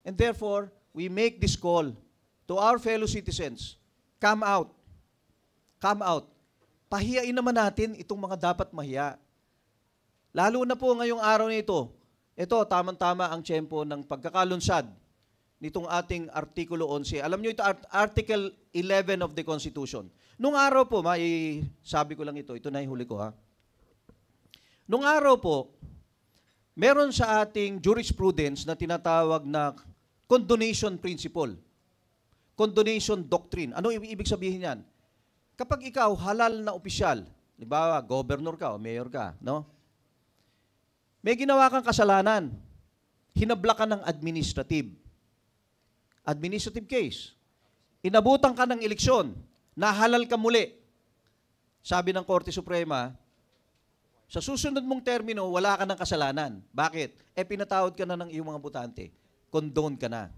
And therefore, we make this call to our fellow citizens. Come out. Come out. Pahiyain naman natin itong mga dapat mahiya. Lalo na po ngayong araw na ito, tamang-tama ang tiyempo ng pagkakalunsad nitong ating Artikulo 11. Alam nyo ito, Article 11 of the Constitution. Nung araw po, sabi ko lang ito na yung huli ko ha. Nung araw po, meron sa ating jurisprudence na tinatawag na condonation principle. Condonation doctrine. Ano ibig sabihin yan? Kapag ikaw halal na opisyal, halimbawa, governor ka o mayor ka, no? May ginawa kang kasalanan. Hinabla ka ng administrative case. Inabutan ka ng eleksyon. Nahalal ka muli. Sabi ng Korte Suprema, sa susunod mong termino, wala ka ng kasalanan. Bakit? Pinatawad ka na ng iyong mga botante. Condone ka na.